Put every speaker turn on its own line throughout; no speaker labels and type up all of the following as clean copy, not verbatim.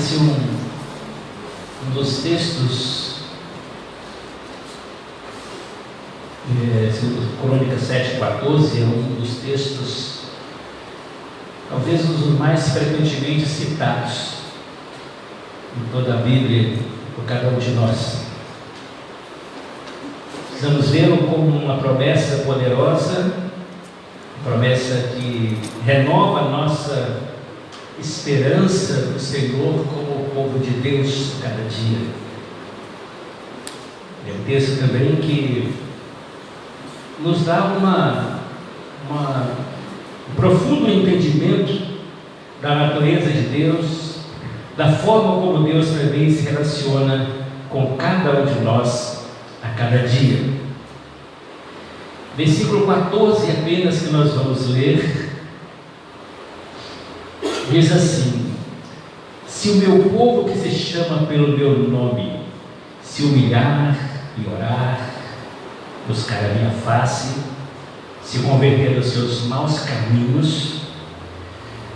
Esse é um dos textos, Crônicas 7,14, é um dos textos, talvez um dos mais frequentemente citados em toda a Bíblia, por cada um de nós. Precisamos vê-lo como uma promessa poderosa, promessa que renova a nossa esperança no Senhor como o povo de Deus cada dia. É um texto também que nos dá um profundo entendimento da natureza de Deus, da forma como Deus também se relaciona com cada um de nós a cada dia. Versículo 14 apenas que nós vamos ler, diz assim: se o meu povo que se chama pelo meu nome se humilhar e orar, buscar a minha face, se converter dos seus maus caminhos,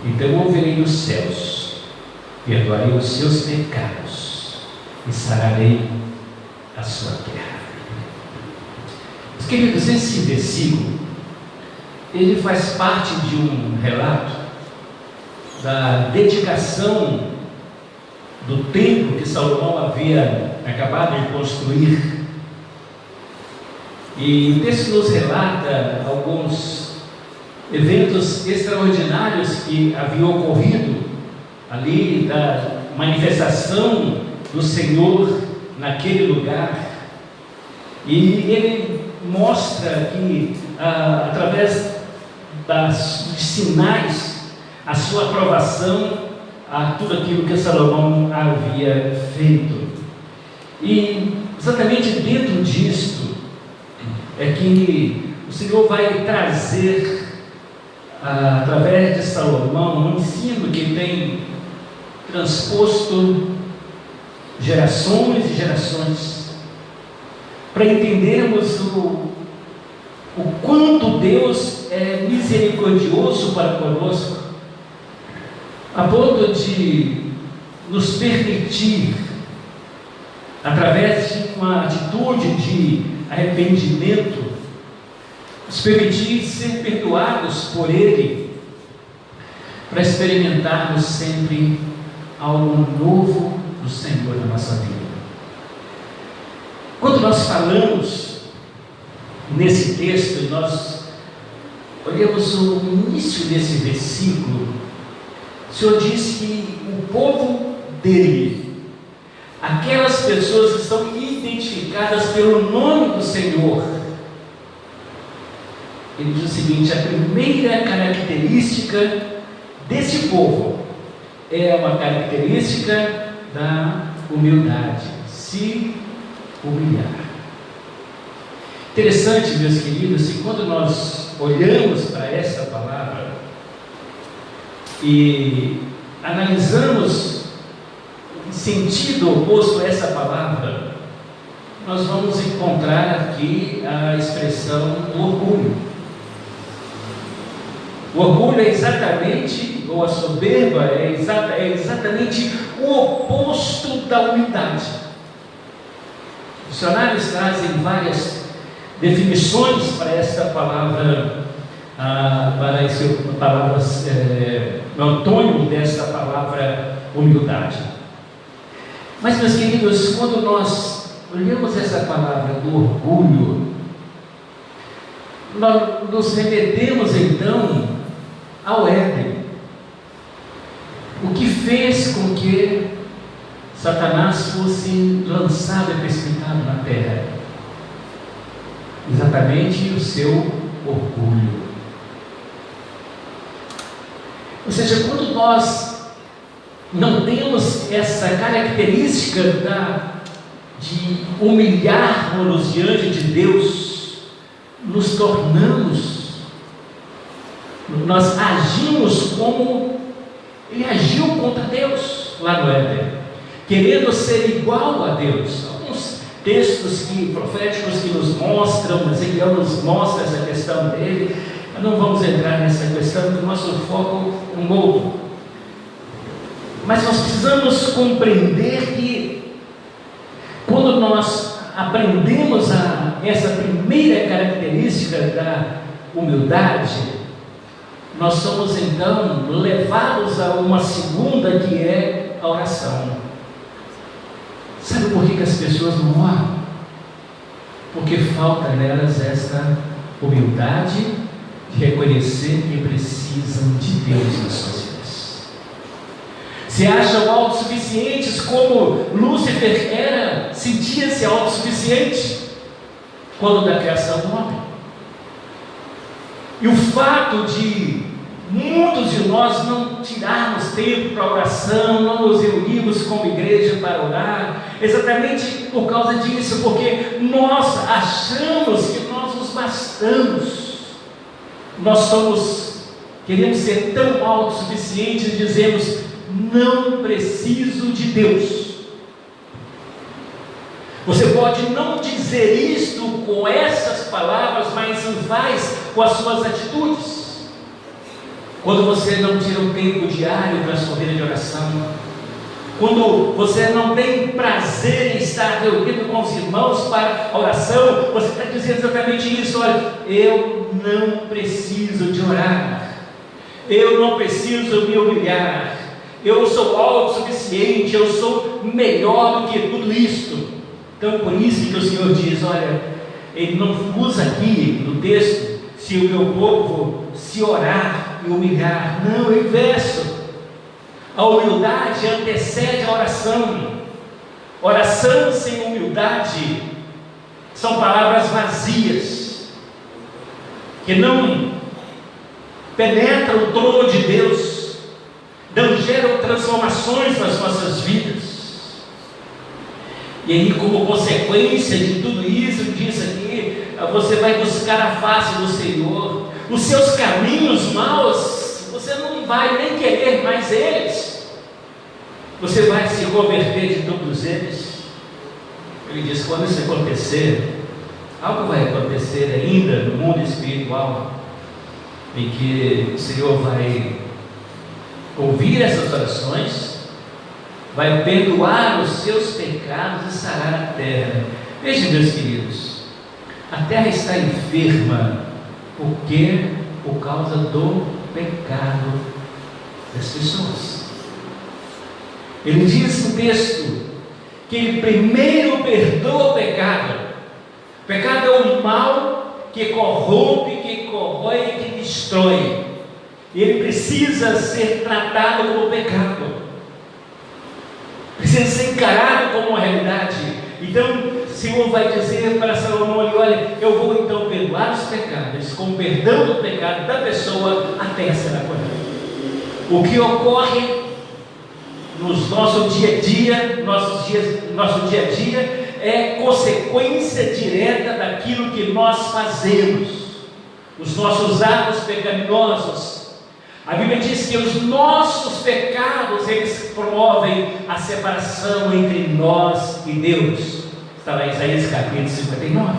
então ouvirei dos céus, perdoarei os seus pecados e sararei a sua terra. Queridos, esse versículo, ele faz parte de um relato da dedicação do templo que Salomão havia acabado de construir. E o texto nos relata alguns eventos extraordinários que haviam ocorrido ali, da manifestação do Senhor naquele lugar. E ele mostra que, através dos sinais, a sua aprovação a tudo aquilo que Salomão havia feito. E exatamente dentro disto é que o Senhor vai trazer, através de Salomão, um ensino que tem transposto gerações e gerações, para entendermos o quanto Deus é misericordioso para conosco, a ponto de nos permitir, através de uma atitude de arrependimento, nos permitir ser perdoados por Ele, para experimentarmos sempre algo novo do Senhor na nossa vida. Quando nós falamos nesse texto, e nós olhamos o início desse versículo, o Senhor diz que o povo dele, aquelas pessoas que estão identificadas pelo nome do Senhor, ele diz o seguinte: a primeira característica desse povo é uma característica da humildade, se humilhar. Interessante, meus queridos, que quando nós olhamos para essa palavra e analisamos o sentido oposto a essa palavra, nós vamos encontrar aqui a expressão orgulho. O orgulho é exatamente, ou a soberba é exatamente o oposto da humildade. Os dicionários trazem várias definições para esta palavra, para esse o antônimo dessa palavra humildade. Mas, meus queridos, quando nós olhamos essa palavra do orgulho, nós nos remetemos então ao Éden, o que fez com que Satanás fosse lançado e precipitado na terra. Exatamente o seu orgulho. Ou seja, quando nós não temos essa característica de humilhar-nos diante de Deus, nós agimos como ele agiu contra Deus lá no Éden, querendo ser igual a Deus. Alguns textos proféticos que nos mostram, Ezequiel nos mostra essa questão dele, mas não vamos entrar nessa questão, porque o nosso foco é um outro. Mas nós precisamos compreender que quando nós aprendemos essa primeira característica da humildade, nós somos então levados a uma segunda, que é a oração. Sabe por que as pessoas não oram? Porque falta nelas esta humildade de reconhecer que precisam de Deus nas suas vidas. Se acham autossuficientes, como Lúcifer sentia-se autossuficiente quando da criação do homem. E o fato de muitos de nós não tirarmos tempo para oração, não nos reunirmos como igreja para orar, exatamente por causa disso, porque nós achamos que nós nos bastamos. Queremos ser tão autossuficientes, dizemos: não preciso de Deus. Você pode não dizer isto com essas palavras, mas faz com as suas atitudes. Quando você não tira um tempo diário para a sua vida de oração, quando você não tem prazer em estar reunido com os irmãos para a oração, você está dizendo exatamente isso: olha, eu não preciso de orar, eu não preciso me humilhar, eu sou autossuficiente, eu sou melhor do que tudo isto. Então, por isso que o Senhor diz, olha, Ele não usa aqui no texto, se o meu povo se orar e humilhar. Não, é o inverso. A humildade antecede a oração. Oração sem humildade são palavras vazias, que não penetram o trono de Deus, não geram transformações nas nossas vidas. E aí, como consequência de tudo isso, diz aqui, você vai buscar a face do Senhor. Os seus caminhos maus, você não vai nem querer mais eles. Você vai se converter de todos eles. Ele diz: quando isso acontecer, algo vai acontecer ainda no mundo espiritual, em que o Senhor vai ouvir essas orações, vai perdoar os seus pecados e sarar a terra. Vejam, meus queridos, a terra está enferma. Por quê? Por causa do pecado das pessoas. Ele diz no texto que Ele primeiro perdoa o pecado. O pecado é um mal que corrompe, que corrói, que destrói. E ele precisa ser tratado como pecado, precisa ser encarado como uma realidade. Então o Senhor vai dizer para Salomão: olha, eu vou então perdoar os pecados, com o perdão do pecado da pessoa, a terra será curada. O que ocorre no nosso dia a dia, nosso dia a dia, é consequência direta daquilo que nós fazemos, os nossos atos pecaminosos. A Bíblia diz que os nossos pecados, eles promovem a separação entre nós e Deus. Está lá em Isaías capítulo 59.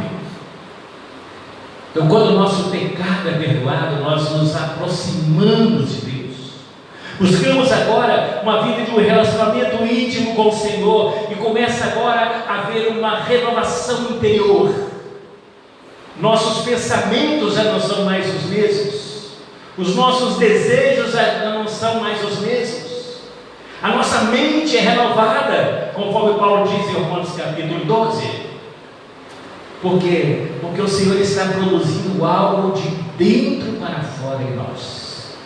Então, quando o nosso pecado é perdoado, nós nos aproximamos de Deus. Buscamos agora uma vida de um relacionamento íntimo com o Senhor, e começa agora a haver uma renovação interior. Nossos pensamentos já não são mais os mesmos. Os nossos desejos já não são mais os mesmos. A nossa mente é renovada, conforme Paulo diz em Romanos capítulo 12. Por quê? Porque o Senhor está produzindo algo de dentro para fora em nós.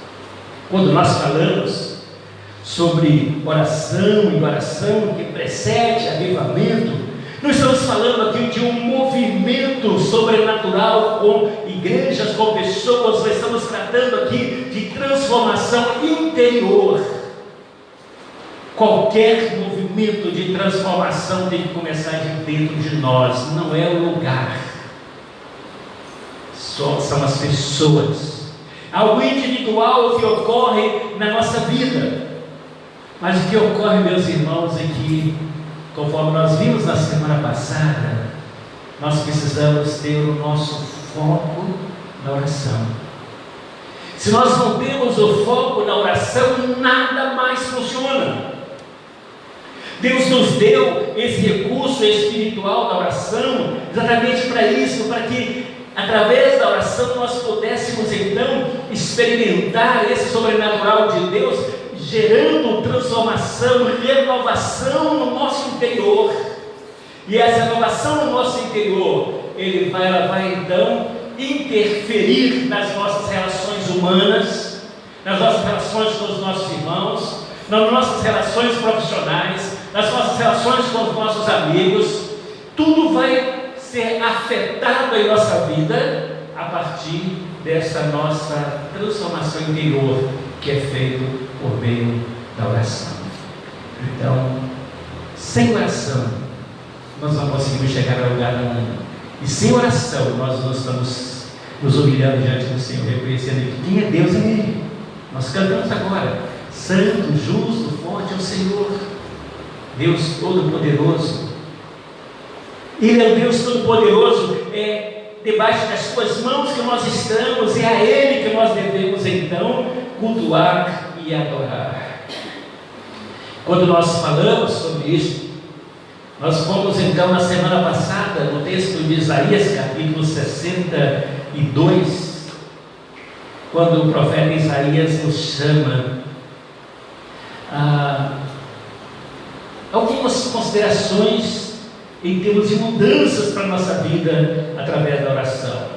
Quando nós falamos sobre oração e oração que precede avivamento, nós estamos falando aqui de um movimento sobrenatural com igrejas, com pessoas. Nós estamos tratando aqui de transformação interior. Qualquer movimento de transformação tem que começar de dentro de nós, não é o lugar, são as pessoas. Algo individual que ocorre na nossa vida. Mas o que ocorre, meus irmãos, é que, conforme nós vimos na semana passada, nós precisamos ter o nosso foco na oração. Se nós não temos o foco na oração, nada mais funciona. Deus nos deu esse recurso espiritual da oração exatamente para isso, para que através da oração nós pudéssemos então experimentar esse sobrenatural de Deus, gerando transformação, renovação no nosso interior. E essa renovação no nosso interior, ela vai então interferir nas nossas relações humanas, nas nossas relações com os nossos irmãos, nas nossas relações profissionais, nas nossas relações com os nossos amigos. Tudo vai ser afetado em nossa vida a partir dessa nossa transformação interior, que é feito por meio da oração. Então, sem oração nós não conseguimos chegar a lugar nenhum, e sem oração nós não estamos nos humilhando diante do Senhor, reconhecendo que quem é Deus é Ele. Nós cantamos agora: santo, justo, forte é o Senhor, Deus Todo-Poderoso. Ele é o Deus Todo-Poderoso, debaixo das suas mãos que nós estamos, é a Ele que nós devemos então cultuar e adorar. Quando nós falamos sobre isso, nós fomos então na semana passada no texto de Isaías, capítulo 62, quando o profeta Isaías nos chama a algumas considerações em termos de mudanças para a nossa vida através da oração.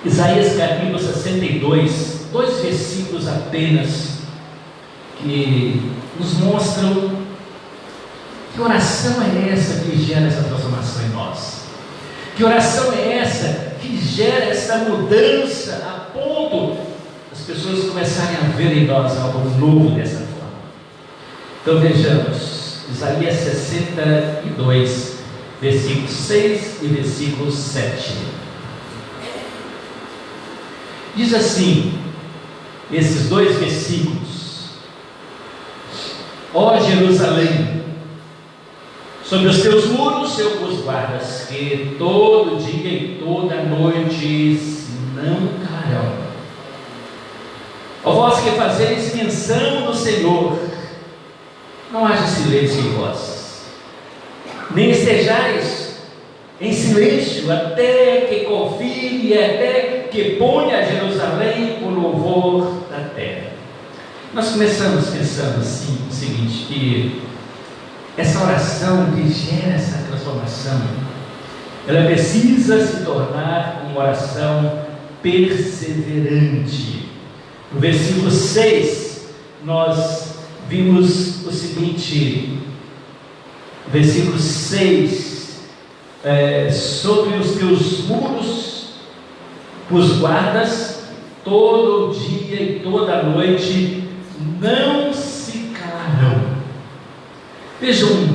Isaías capítulo 62, 2 versículos apenas, que nos mostram que oração é essa que gera essa transformação em nós. Que oração é essa que gera essa mudança a ponto das pessoas começarem a ver em nós algo novo dessa forma. Então vejamos, Isaías 62, versículos 6 e versículo 7. Diz assim, esses 2 versículos: ó Jerusalém, sobre os teus muros eu vos guardas, que todo dia e toda noite não calarão. Ó vós que fazeis menção do Senhor, não haja silêncio em vós, nem estejais em silêncio, até que confie e até que ponha Jerusalém o louvor da terra. Nós começamos pensando assim, o seguinte, que essa oração que gera essa transformação, ela precisa se tornar uma oração perseverante. No versículo 6, nós vimos o seguinte, versículo 6, sobre os teus muros os guardas, todo dia e toda noite não se calarão. Vejam,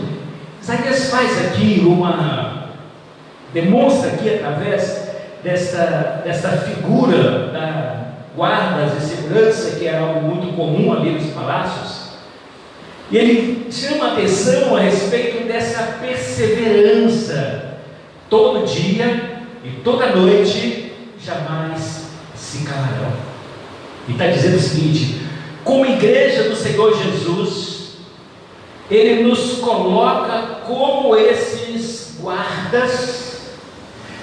Isaías faz aqui demonstra aqui através desta figura da guardas e segurança, que era algo muito comum ali nos palácios, e ele chama a atenção a respeito dessa perseverança. Todo dia e toda noite jamais se calarão. E está dizendo o seguinte: como igreja do Senhor Jesus, Ele nos coloca como esses guardas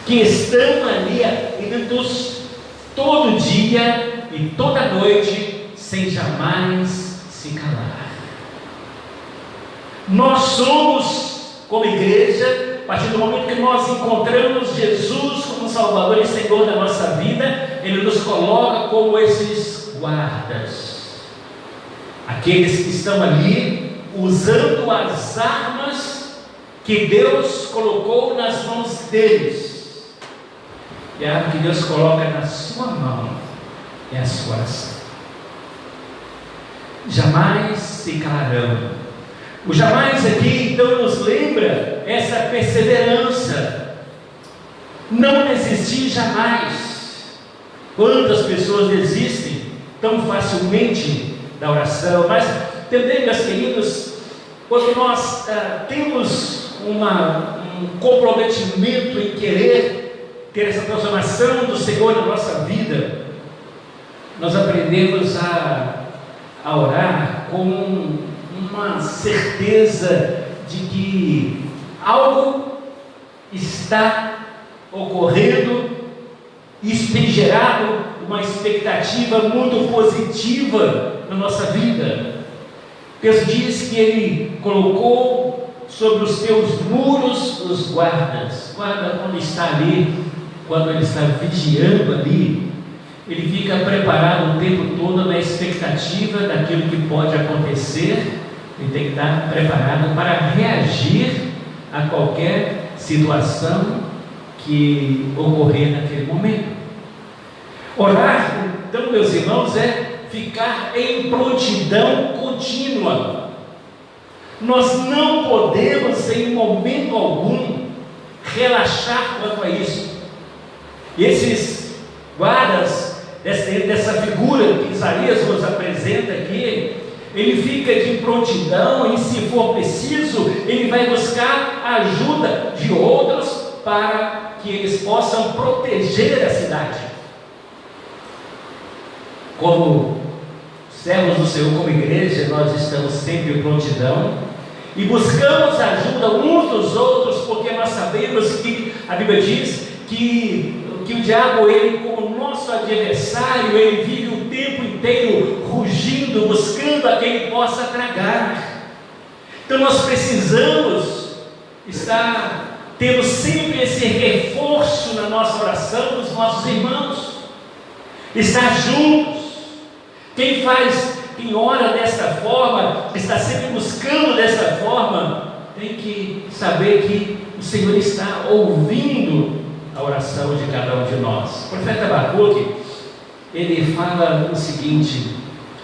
que estão ali atentos todo dia e toda noite, sem jamais se calar. Nós somos, como igreja, a partir do momento que nós encontramos Jesus como Salvador e Senhor da nossa vida, Ele nos coloca como esses guardas, aqueles que estão ali usando as armas que Deus colocou nas mãos deles. E a arma que Deus coloca na sua mão é a sua oração. Jamais se calarão. O jamais aqui então nos lembra essa perseverança, não desistir jamais. Quantas pessoas desistem tão facilmente da oração? Mas também, meus queridos, quando nós temos um comprometimento em querer ter essa transformação do Senhor na nossa vida, nós aprendemos a orar orar com uma certeza de que algo está ocorrendo. Isso tem gerado uma expectativa muito positiva na nossa vida. Deus diz que Ele colocou sobre os teus muros os guardas. Guarda, quando está ali, quando ele está vigiando ali, ele fica preparado o tempo todo na expectativa daquilo que pode acontecer. Ele tem que estar preparado para reagir a qualquer situação que ocorrer naquele momento. Orar, então, meus irmãos, é ficar em prontidão contínua. Nós não podemos, em momento algum, relaxar quanto a isso. Esses guardas, dessa figura que Isaías nos apresenta aqui, ele fica de prontidão e, se for preciso, ele vai buscar a ajuda de outros para que eles possam proteger a cidade. Como servos do Senhor, como igreja, nós estamos sempre em prontidão e buscamos a ajuda uns dos outros, porque nós sabemos que a Bíblia diz que o diabo, ele, como nosso adversário, ele vive o tempo inteiro rugindo, buscando a quem ele possa tragar. Então nós precisamos estar tendo sempre esse reforço na nossa oração dos nossos irmãos, estar juntos. Quem ora desta forma, está sempre buscando desta forma, tem que saber que o Senhor está ouvindo a oração de cada um de nós. O profeta Abacuque, ele fala o seguinte,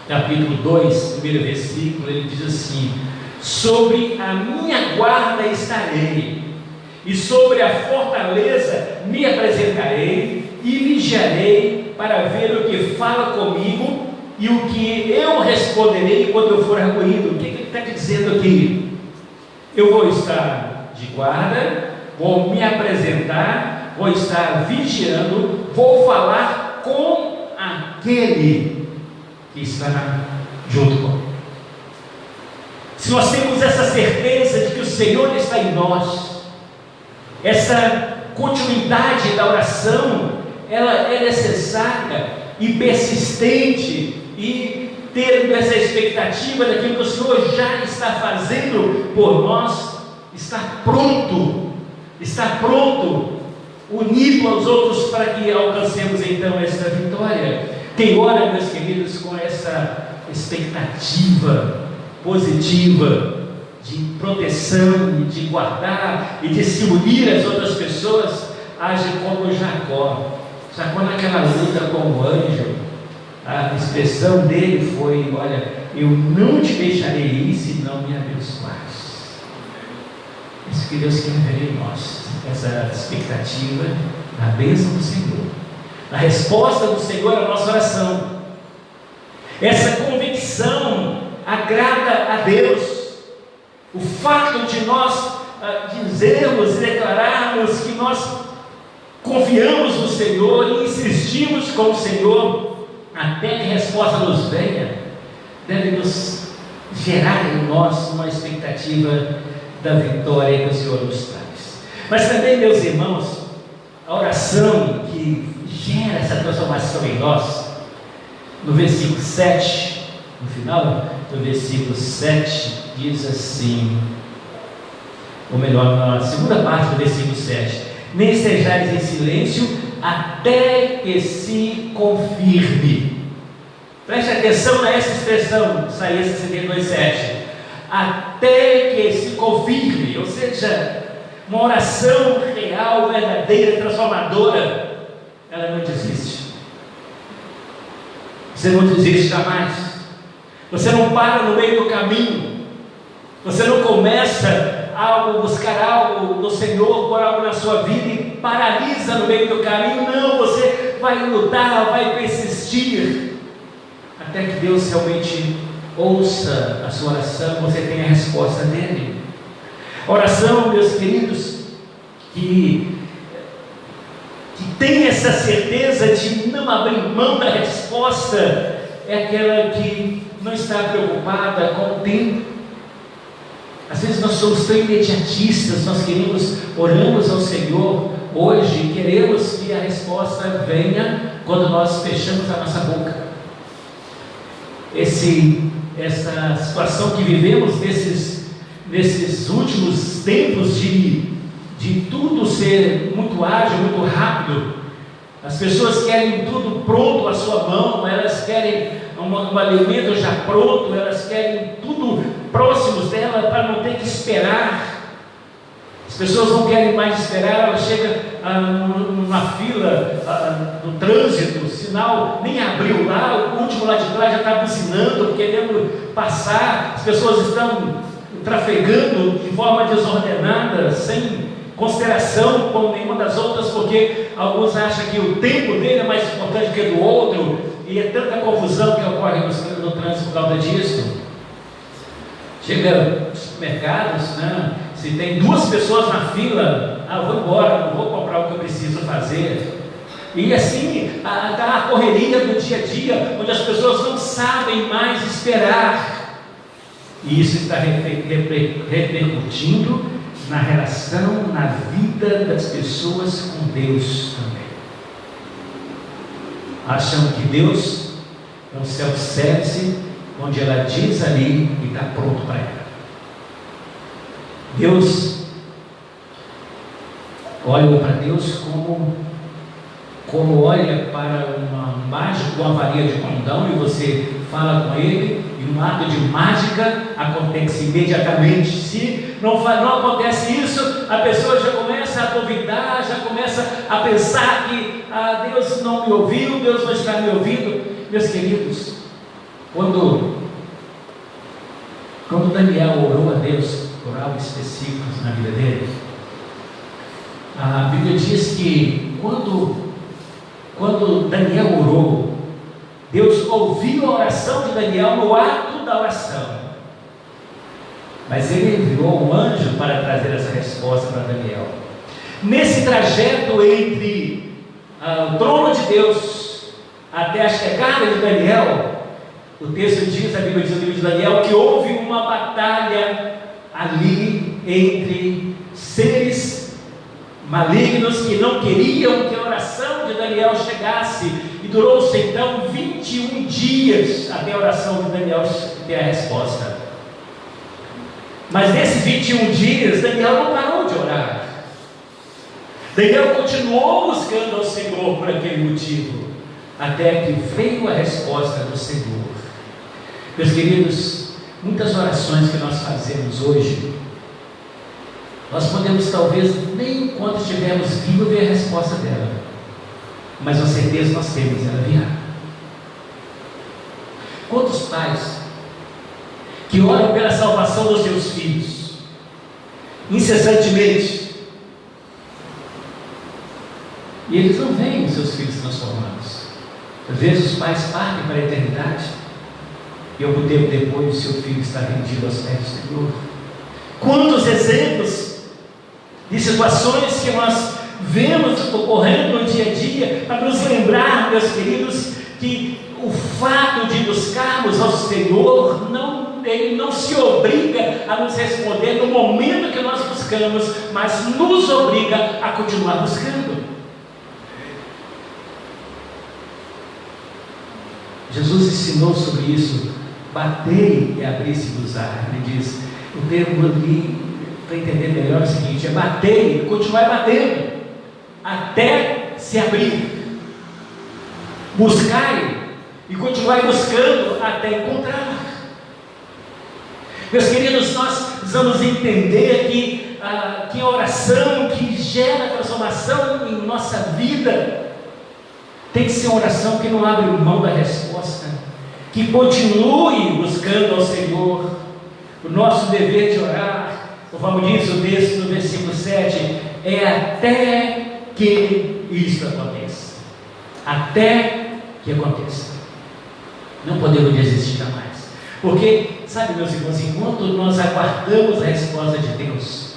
capítulo 2, primeiro versículo, ele diz assim: sobre a minha guarda estarei, e sobre a fortaleza me apresentarei, e vigiarei para ver o que fala comigo, e o que eu responderei quando eu for arguído. O que ele está dizendo aqui? Eu vou estar de guarda, vou me apresentar, vou estar vigiando, vou falar com aquele que está junto comigo. Se nós temos essa certeza de que o Senhor está em nós, essa continuidade da oração, ela é necessária e persistente, e tendo essa expectativa daquilo que o Senhor já está fazendo por nós, está pronto, unido aos outros para que alcancemos então essa vitória. Quem ora, meus queridos, com essa expectativa positiva de proteção e de guardar e de se unir às outras pessoas, age como Jacó. Jacó, naquela luta com o anjo, a expressão dele foi: olha, eu não te deixarei ir se não me abençoares. Isso que Deus quer ver em nós, essa expectativa da bênção do Senhor, a resposta do Senhor à nossa oração. Essa convicção agrada a Deus. O fato de nós dizermos e declararmos que nós confiamos no Senhor e insistimos com o Senhor até que a resposta nos venha, deve nos gerar em nós uma expectativa da vitória que o Senhor nos traz. Mas também, meus irmãos, a oração que gera essa transformação em nós, no versículo 7, no final do versículo 7, diz assim, ou melhor, na segunda parte do versículo 7: nem estejais em silêncio até que se confirme. Preste atenção nessa expressão, Isaías 62:7. Até que se confirme, ou seja, uma oração real, verdadeira, transformadora, ela não desiste. Você não desiste jamais. Você não para no meio do caminho. Você não começa buscar algo do Senhor, por algo na sua vida e paralisa no meio do caminho. Não, você vai lutar, vai persistir até que Deus realmente ouça a sua oração, você tenha a resposta dele. A oração, meus queridos, que tem essa certeza de não abrir mão da resposta, é aquela que não está preocupada com o tempo. Às vezes nós somos tão imediatistas, nós oramos ao Senhor hoje e queremos que a resposta venha quando nós fechamos a nossa boca. Essa situação que vivemos nesses últimos tempos de tudo ser muito ágil, muito rápido. As pessoas querem tudo pronto à sua mão, elas querem um alimento já pronto, elas querem tudo próximos dela para não ter que esperar. As pessoas não querem mais esperar, ela chega numa fila no trânsito, o sinal nem abriu lá, o último lá de trás já está buzinando, querendo passar. As pessoas estão trafegando de forma desordenada, sem consideração com nenhuma das outras, porque alguns acham que o tempo dele é mais importante que o do outro, e é tanta confusão que ocorre no trânsito por causa disso. Chega nos supermercados, né? Se tem 2 pessoas na fila, eu vou embora, não vou comprar o que eu preciso fazer. E assim está a correria do dia a dia, onde as pessoas não sabem mais esperar. E isso está repercutindo na relação, na vida das pessoas com Deus também. Acham que Deus é um self-service, onde ela diz ali e está pronto para ela. Olham para Deus como olha para um mágico com uma varinha de condão, e você fala com ele, e um ato de mágica acontece imediatamente. Se não acontece isso, a pessoa já começa a duvidar, já começa a pensar que Deus não me ouviu, Deus não está me ouvindo. Meus queridos, quando Daniel orou a Deus por algo específico na vida dele, a Bíblia diz que quando Daniel orou, Deus ouviu a oração de Daniel no ato da oração, mas ele enviou um anjo para trazer essa resposta para Daniel. Nesse trajeto entre o trono de Deus até a chegada de Daniel, o texto diz, a Bíblia diz no livro de Daniel, que houve uma batalha ali entre seres malignos que não queriam que a oração de Daniel chegasse, e durou-se então 21 dias até a oração de Daniel ter a resposta. Mas nesses 21 dias, Daniel não parou de orar. Daniel continuou buscando ao Senhor por aquele motivo, até que veio a resposta do Senhor. Meus queridos, muitas orações que nós fazemos hoje, nós podemos talvez nem enquanto estivermos vivos ver a resposta dela, mas com certeza nós temos, ela virá. Quantos pais que oram pela salvação dos seus filhos incessantemente, e eles não veem os seus filhos transformados? Às vezes os pais partem para a eternidade e algum tempo depois o seu filho está rendido aos pés do Senhor. Quantos exemplos de situações que nós vemos ocorrendo no dia a dia, para nos lembrar, meus queridos, que o fato de buscarmos ao Senhor, Ele não se obriga a nos responder no momento que nós buscamos, mas nos obriga a continuar buscando. Jesus ensinou sobre isso: batei e abri-se-vos-á. Ele diz, o termo ali, para entender melhor, é o seguinte: é bater e continuar batendo até se abrir, buscai e continuar buscando até encontrar. Meus queridos, nós precisamos entender que a oração que gera transformação em nossa vida tem que ser uma oração que não abre mão da resposta, que continue buscando ao Senhor. O nosso dever de orar, conforme diz o texto no versículo 7, é até que isso aconteça. Até que aconteça. Não podemos desistir jamais. Porque, sabe, meus irmãos, enquanto nós aguardamos a resposta de Deus,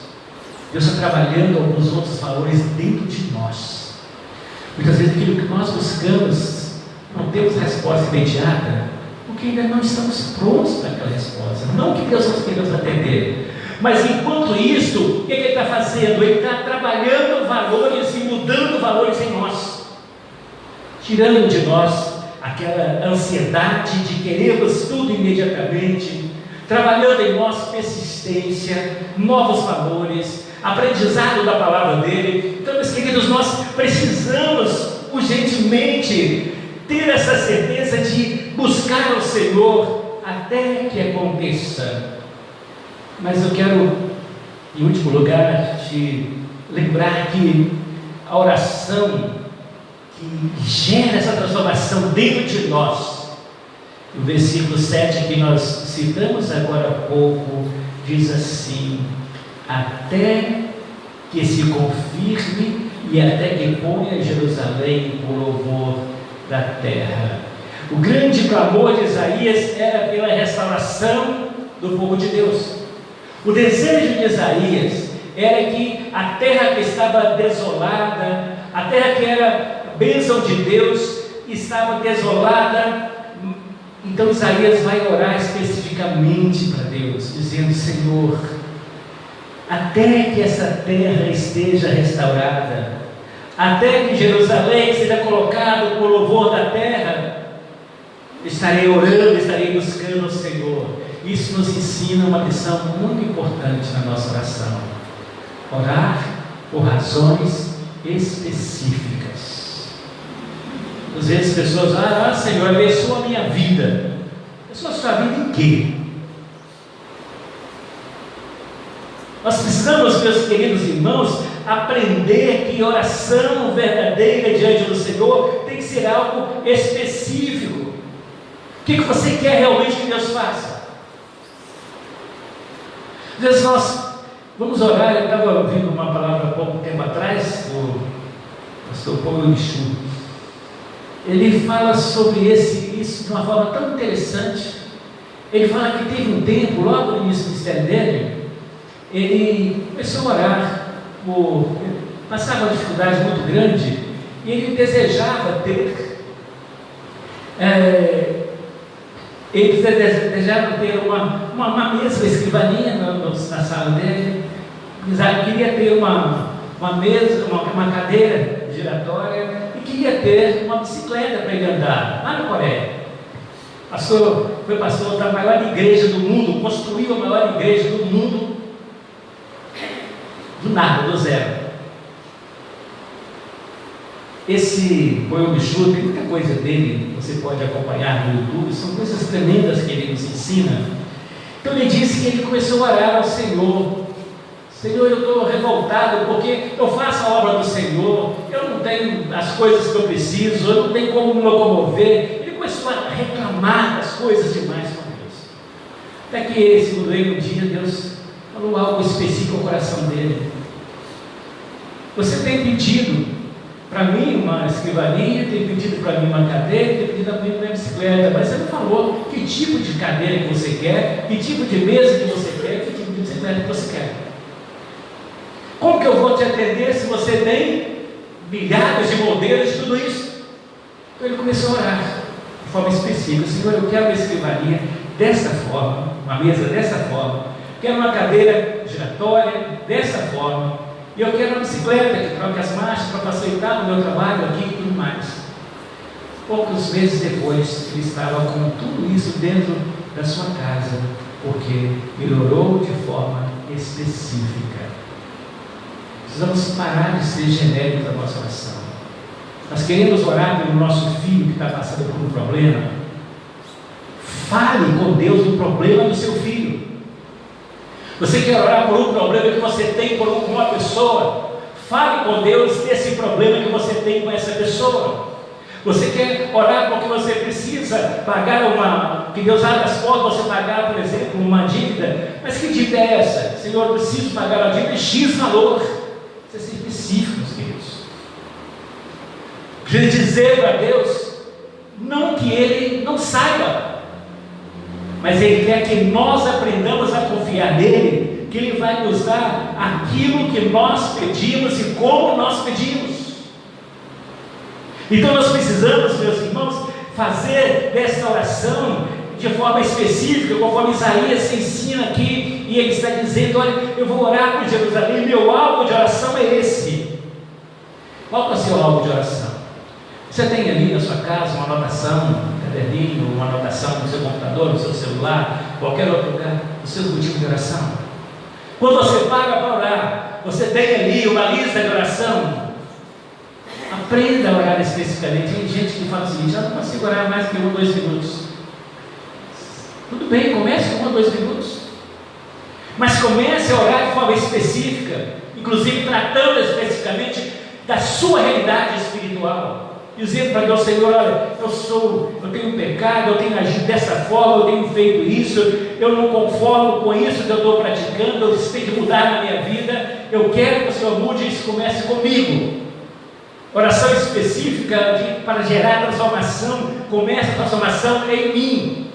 Deus está trabalhando alguns outros valores dentro de nós. Muitas vezes aquilo que nós buscamos, não temos resposta imediata, porque ainda não estamos prontos para aquela resposta. Não que Deus nos queira atender, mas enquanto isso, o que Ele está fazendo? Ele está trabalhando valores e mudando valores em nós, tirando de nós aquela ansiedade de querermos tudo imediatamente, trabalhando em nós persistência, novos valores, aprendizado da palavra dele. Então, meus queridos, nós precisamos urgentemente ter essa certeza de buscar o Senhor até que aconteça. Mas eu quero, em último lugar, te lembrar que a oração que gera essa transformação dentro de nós, o versículo 7 que nós citamos agora há pouco, diz assim: até que se confirme e até que ponha Jerusalém por louvor da terra. O grande clamor de Isaías era pela restauração do povo de Deus. O desejo de Isaías era que a terra que estava desolada, a terra que era bênção de Deus, estava desolada. Então Isaías vai orar especificamente para Deus, dizendo: Senhor, até que essa terra esteja restaurada, até que Jerusalém seja colocado por louvor da terra, estarei orando, estarei buscando o Senhor. Isso nos ensina uma lição muito importante na nossa oração: orar por razões específicas. Às vezes as pessoas falam: Senhor, abençoa a minha vida. Abençoa a sua vida em quê? Nós precisamos, meus queridos irmãos, aprender que oração verdadeira diante do Senhor tem que ser algo específico. O que você quer realmente que Deus faça? Às vezes nós vamos orar. Eu estava ouvindo uma palavra há pouco tempo atrás, do pastor Paulo Michu. Ele fala sobre isso de uma forma tão interessante. Ele fala que teve um tempo, logo no início do ministério dele, ele começou a orar, passava uma dificuldade muito grande, e ele desejava ter uma mesa, uma escrivaninha na sala dele. Queria ter uma mesa, uma cadeira giratória, e queria ter uma bicicleta para ele andar, lá no Coreia. Foi pastor da maior igreja do mundo, construiu a maior igreja do mundo, do nada, do zero. Esse Poyo Michu, tem muita coisa dele, você pode acompanhar no YouTube, são coisas tremendas que ele nos ensina. Então ele disse que ele começou a orar ao Senhor: Senhor, eu estou revoltado porque eu faço a obra do Senhor, eu não tenho as coisas que eu preciso, eu não tenho como me locomover. Ele começou a reclamar das coisas demais com Deus. Até que, segundo ele, um dia Deus falou algo específico ao coração dele: você tem pedido para mim uma escrivaninha, tem pedido para mim uma cadeira, tem pedido para mim uma bicicleta, mas você não falou que tipo de cadeira que você quer, que tipo de mesa que você quer, que tipo de bicicleta que você quer. Como que eu vou te atender se você tem milhares de modelos de tudo isso? Então ele começou a orar de forma específica: Senhor, eu quero uma escrivaninha dessa forma, uma mesa dessa forma, quero uma cadeira giratória dessa forma, e eu quero uma bicicleta que troque as marchas para facilitar o meu trabalho aqui e tudo mais. Poucos meses depois, ele estava com tudo isso dentro da sua casa, porque ele orou de forma específica. Precisamos parar de ser genéricos na nossa oração. Nós queremos orar pelo nosso filho que está passando por um problema. Fale com Deus do problema do seu filho. Você quer orar por um problema que você tem com uma pessoa? Fale com Deus desse problema que você tem com essa pessoa. Você quer orar porque você precisa pagar que Deus abra as portas para você pagar, por exemplo, uma dívida. Mas que dívida é essa? Senhor, eu preciso pagar a dívida de X valor. Você ser específico, meus queridos. Precisa dizer para Deus, não que Ele não saiba, mas Ele quer que nós aprendamos a confiar nele, que Ele vai nos dar aquilo que nós pedimos e como nós pedimos. Então nós precisamos, meus irmãos, fazer desta oração de forma específica, conforme Isaías se ensina aqui, e ele está dizendo: olha, eu vou orar por Jerusalém, meu alvo de oração é esse. Qual é o seu alvo de oração? Você tem ali na sua casa uma anotação, um caderninho, uma anotação no seu computador, no seu celular, qualquer outro lugar, os seus motivos de oração? Quando você paga para orar, você tem ali uma lista de oração? Aprenda a orar especificamente. Tem gente que fala o seguinte: eu não consigo orar mais que 1 ou 2 minutos. Tudo bem, comece com 1 ou 2 minutos, mas comece a orar de forma específica, inclusive tratando especificamente da sua realidade espiritual, dizendo para Deus: Senhor, olha, eu tenho pecado, eu tenho agido dessa forma, eu tenho feito isso, eu não conformo com isso que eu estou praticando, isso tem que mudar na minha vida, eu quero que o Senhor mude, isso comece comigo. Oração específica para gerar transformação. Comece a transformação em mim.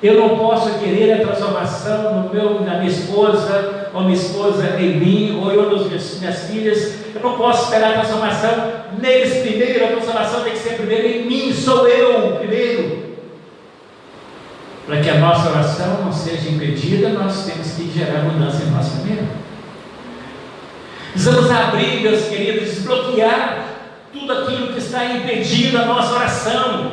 Eu não posso querer a transformação na minha esposa, ou minha esposa em mim, ou eu nas minhas filhas. Eu não posso esperar a transformação neles primeiro. A transformação tem que ser primeiro em mim. Sou eu primeiro. Para que a nossa oração não seja impedida, nós temos que gerar mudança em nós primeiro. Precisamos abrir, meus queridos, desbloquear tudo aquilo que está impedindo a nossa oração.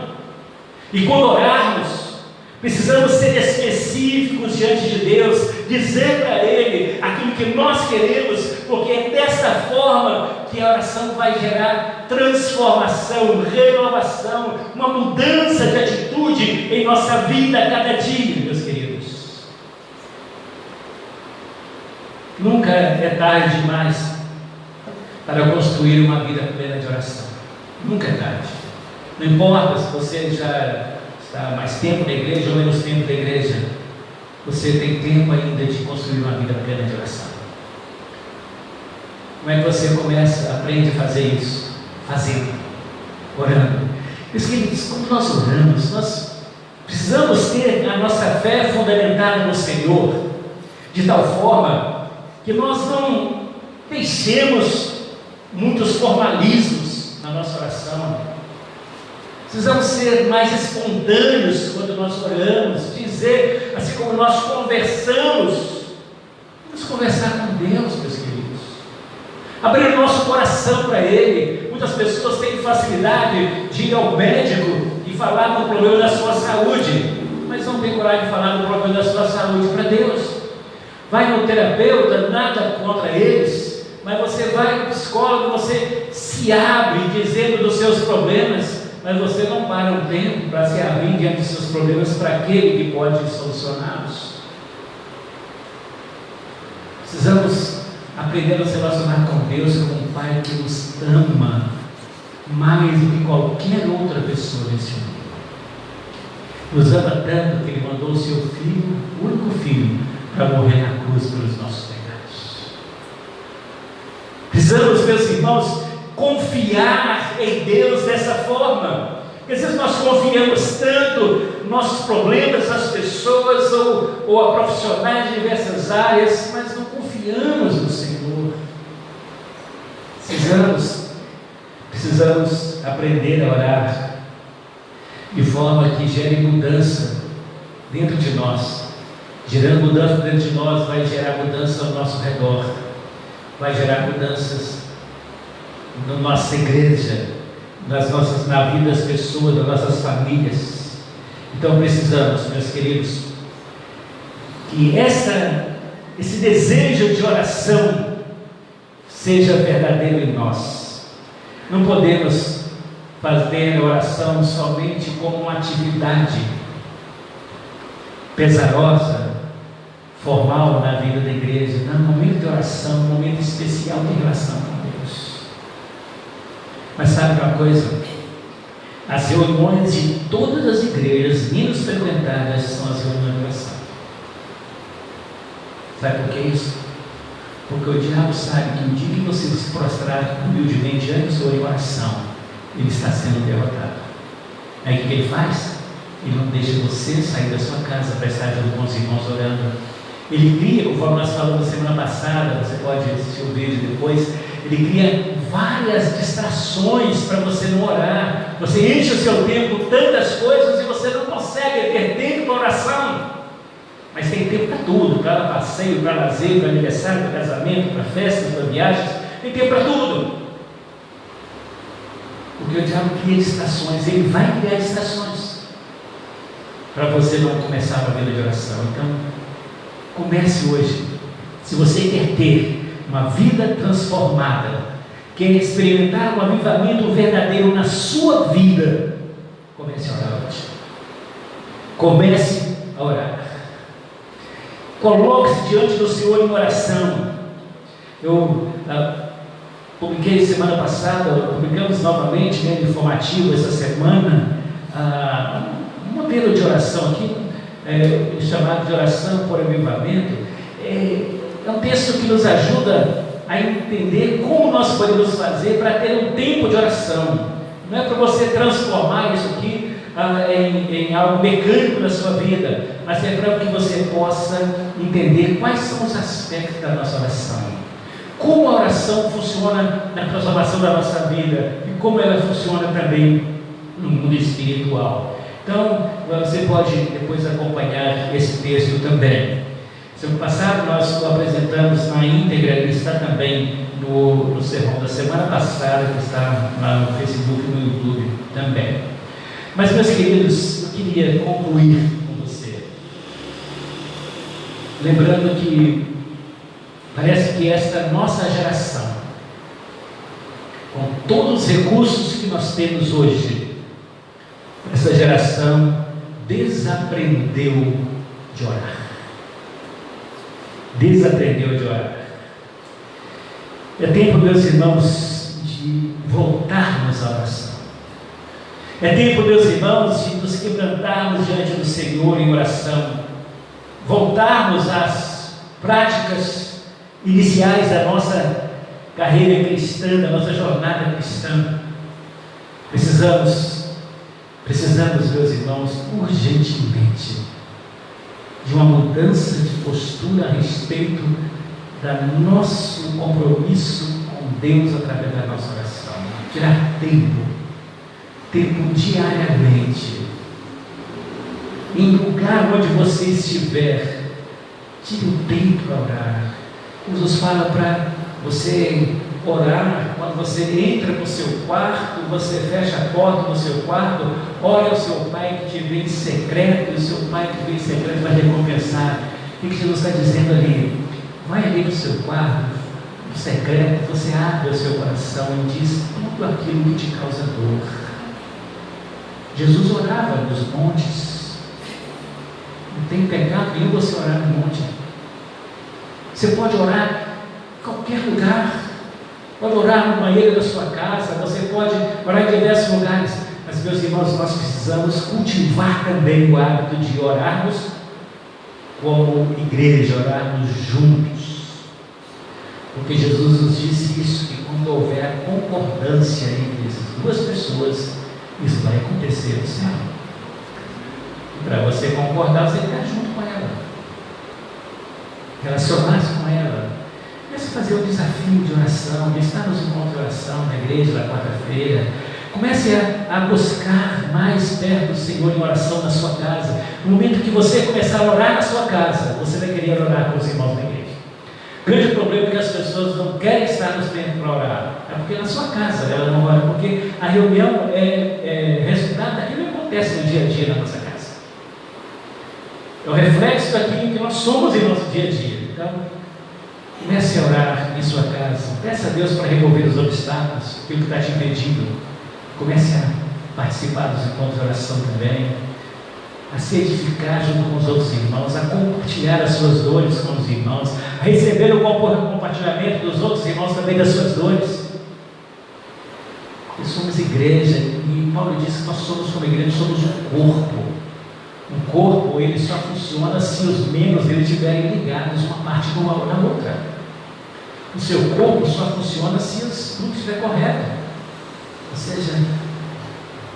E quando orarmos, precisamos ser específicos diante de Deus, dizer para Ele aquilo que nós queremos, porque é dessa forma que a oração vai gerar transformação, renovação, uma mudança de atitude em nossa vida a cada dia, meus queridos. Nunca é tarde demais para construir uma vida plena de oração. Nunca é tarde. Não importa se você já está mais tempo na igreja ou menos tempo na igreja, você tem tempo ainda de construir uma vida plena de oração. Como é que você aprende a fazer isso? Fazendo, orando. Meus queridos, quando nós oramos, nós precisamos ter a nossa fé fundamentada no Senhor, de tal forma que nós não deixemos muitos formalismos na nossa oração. Precisamos ser mais espontâneos quando nós oramos, dizer, assim como nós conversamos, vamos conversar com Deus, meus queridos, abrir o nosso coração para Ele. Muitas pessoas têm facilidade de ir ao médico e falar do problema da sua saúde, mas não tem coragem de falar do problema da sua saúde para Deus. Vai no terapeuta, nada contra eles, mas você vai no psicólogo, você se abre dizendo dos seus problemas, mas você não para um tempo para se abrir diante dos seus problemas para aquele que pode solucioná-los. Precisamos aprender a nos relacionar com Deus como um Pai que nos ama mais do que qualquer outra pessoa nesse mundo. Nos ama tanto que Ele mandou o seu Filho, o único Filho, para morrer na cruz pelos nossos pecados. Precisamos, meus irmãos, confiar em Deus dessa forma. Porque às vezes nós confiamos tanto nos nossos problemas, nas pessoas ou a profissionais de diversas áreas, mas não confiamos no Senhor. Precisamos aprender a orar de forma que gere mudança dentro de nós. Gerando mudança dentro de nós, vai gerar mudança ao nosso redor, vai gerar mudanças na nossa igreja, na vida das pessoas, das nossas famílias. Então precisamos, meus queridos, que esse desejo de oração seja verdadeiro em nós. Não podemos fazer a oração somente como uma atividade pesarosa, formal na vida da igreja. Não, um momento de oração, um momento especial de relação com Deus. Mas sabe uma coisa? As reuniões de todas as igrejas menos frequentadas são as reuniões de oração. Sabe por que isso? Porque o diabo sabe que o dia que você se prostrar humildemente diante do Senhor em oração, ele está sendo derrotado. Aí o que ele faz? Ele não deixa você sair da sua casa para estar junto com os irmãos orando. Ele cria, conforme nós falamos semana passada, você pode assistir o vídeo depois, ele cria várias distrações para você não orar. Você enche o seu tempo com tantas coisas e você não consegue ter tempo para oração. Mas tem tempo para tudo, para passeio, para lazer, para aniversário, para casamento, para festas, para viagens, tem tempo para tudo. Porque o diabo cria distrações, ele vai criar distrações para você não começar uma vida de oração. Então, comece hoje. Se você quer ter uma vida transformada, quer experimentar um avivamento verdadeiro na sua vida, comece a orar hoje. Comece a orar. Coloque-se diante do Senhor em oração. Eu publiquei semana passada, publicamos novamente, informativo essa semana, um modelo de oração aqui, chamado de oração por avivamento. É um texto que nos ajuda a entender como nós podemos fazer para ter um tempo de oração. Não é para você transformar isso aqui em algo mecânico na sua vida, mas é para que você possa entender quais são os aspectos da nossa oração, como a oração funciona na transformação da nossa vida e como ela funciona também no mundo espiritual. Então, você pode depois acompanhar esse texto também. Semana passada nós o apresentamos na íntegra, ele está também no sermão da semana passada, que está lá no Facebook e no YouTube também. Mas, meus queridos, eu queria concluir com você, lembrando que parece que esta nossa geração, com todos os recursos que nós temos hoje, essa geração desaprendeu de orar. Desaprendeu de orar. É tempo, meus irmãos, de voltarmos à oração. É tempo, meus irmãos, de nos quebrantarmos diante do Senhor em oração. Voltarmos às práticas iniciais da nossa carreira cristã, da nossa jornada cristã. Precisamos, meus irmãos, urgentemente, de uma mudança de postura a respeito do nosso compromisso com Deus através da nossa oração. Tirar tempo diariamente, em lugar onde você estiver, tire um tempo para orar. Jesus fala para você orar quando você entra no seu quarto, você fecha a porta do seu quarto, ore ao seu Pai que te vê em secreto, e o seu Pai que te vê em secreto vai recompensar. O que Jesus está dizendo ali? Vai ali no seu quarto, no secreto, você abre o seu coração e diz tudo aquilo que te causa dor. Jesus orava nos montes. Não tem pecado nenhum você orar no monte. Você pode orar em qualquer lugar. Pode orar no banheiro da sua casa, você pode orar em diversos lugares. Mas, meus irmãos, nós precisamos cultivar também o hábito de orarmos como igreja, orarmos juntos. Porque Jesus nos disse isso, que quando houver concordância entre essas duas pessoas, isso vai acontecer no céu. E para você concordar, você tem que estar junto com ela, relacionar-se com ela. Comece a fazer um desafio de oração, de estar nos encontros de oração na igreja na quarta-feira. Comece a buscar mais perto do Senhor em oração na sua casa. No momento que você começar a orar na sua casa, você vai querer orar com os irmãos da igreja. O grande problema é que as pessoas não querem estar nos tempos para orar. É porque na sua casa ela não ora, porque a reunião é resultado daquilo que acontece no dia a dia na nossa casa. É o reflexo daquilo que nós somos em nosso dia a dia. Então, comece a orar em sua casa. Peça a Deus para remover os obstáculos, aquilo que está te impedindo. Comece a participar dos encontros de oração também, a se edificar junto com os outros irmãos, a compartilhar as suas dores com os irmãos, a receber o compartilhamento dos outros irmãos também das suas dores. Porque somos igreja, e Paulo diz que nós somos como igreja, somos um corpo. Um corpo, ele só funciona se os membros dele estiverem ligados uma parte na outra. O seu corpo só funciona se os grupos estiverem corretos. Ou seja,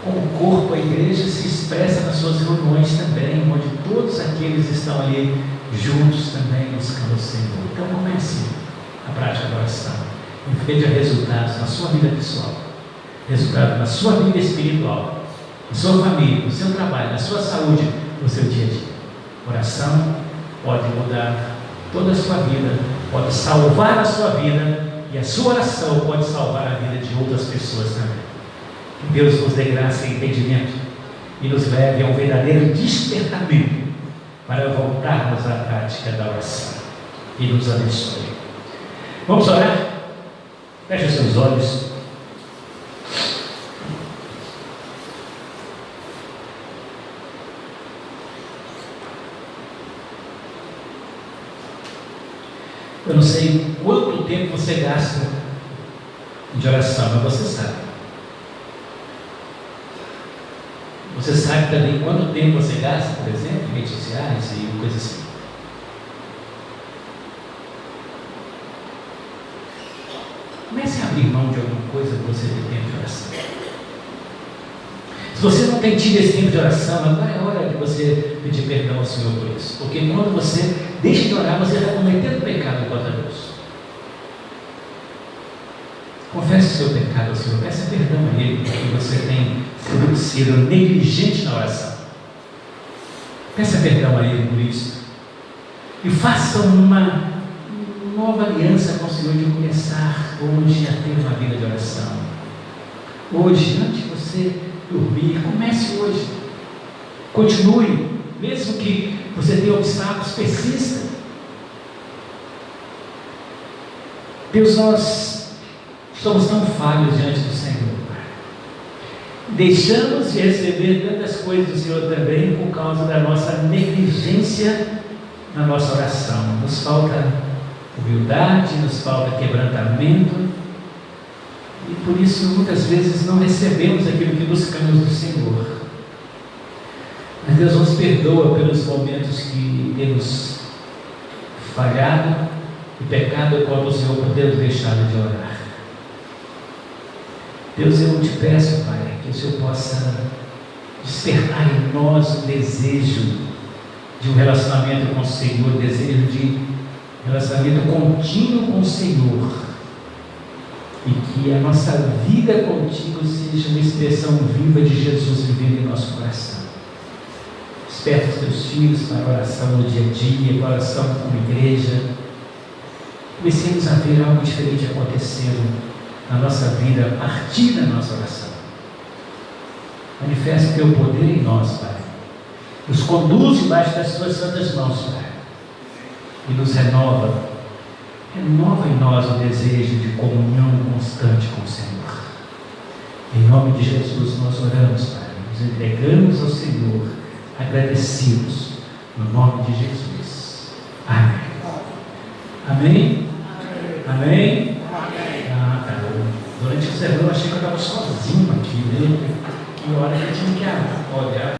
como corpo, a igreja se expressa nas suas reuniões também, onde todos aqueles estão ali juntos também buscando o Senhor. Então comece a prática da oração. veja resultados na sua vida pessoal, resultados na sua vida espiritual, na sua família, no seu trabalho, na sua saúde, no seu dia a dia. Oração pode mudar toda a sua vida, pode salvar a sua vida, e a sua oração pode salvar a vida de outras pessoas também. Que Deus nos dê graça e entendimento e nos leve a um verdadeiro despertamento para voltarmos à prática da oração. E nos abençoe. Vamos orar? Feche os seus olhos. Eu não sei quanto tempo você gasta de oração, mas você sabe. Você sabe também quanto tempo você gasta, por exemplo, em redes sociais e coisas assim. Comece a abrir mão de alguma coisa que você tem tempo de oração. Se você não tem tido esse tempo de oração, agora é hora de você pedir perdão ao Senhor por isso. Porque quando você deixa de orar, você está cometendo pecado contra Deus. Confesse o seu pecado ao Senhor, peça perdão a Ele, porque você tem sido negligente na oração. Peça perdão a Ele por isso. E faça uma nova aliança com o Senhor de começar hoje a ter uma vida de oração. Hoje, antes de você dormir, comece hoje. Continue, mesmo que você tenha obstáculos, persista. Deus, nós somos tão falhos diante do Senhor. Deixamos de receber tantas coisas do Senhor também por causa da nossa negligência na nossa oração. Nos falta humildade, nos falta quebrantamento, e por isso muitas vezes não recebemos aquilo que buscamos do Senhor. Mas Deus nos perdoa pelos momentos que temos falhado e pecado contra o Senhor por termos deixado de orar. Deus, eu te peço, Pai, que o Senhor possa despertar em nós o desejo de um relacionamento com o Senhor, o desejo de relacionamento contínuo com o Senhor, e que a nossa vida contigo seja uma expressão viva de Jesus vivendo em nosso coração. Desperta os teus filhos para a oração no dia a dia, para a oração como igreja. Comecemos a ver algo diferente acontecendo na nossa vida a partir da nossa oração. Manifesta o teu poder em nós, Pai. Nos conduz debaixo das tuas santas mãos, Pai. E nos renova em nós o desejo de comunhão constante com o Senhor. Em nome de Jesus nós oramos, Pai, nos entregamos ao Senhor, agradecidos, no nome de Jesus. Amém. Amém? Amém? Durante o sermão eu achei que eu estava sozinho aqui, né? Que hora que eu tinha que olhar.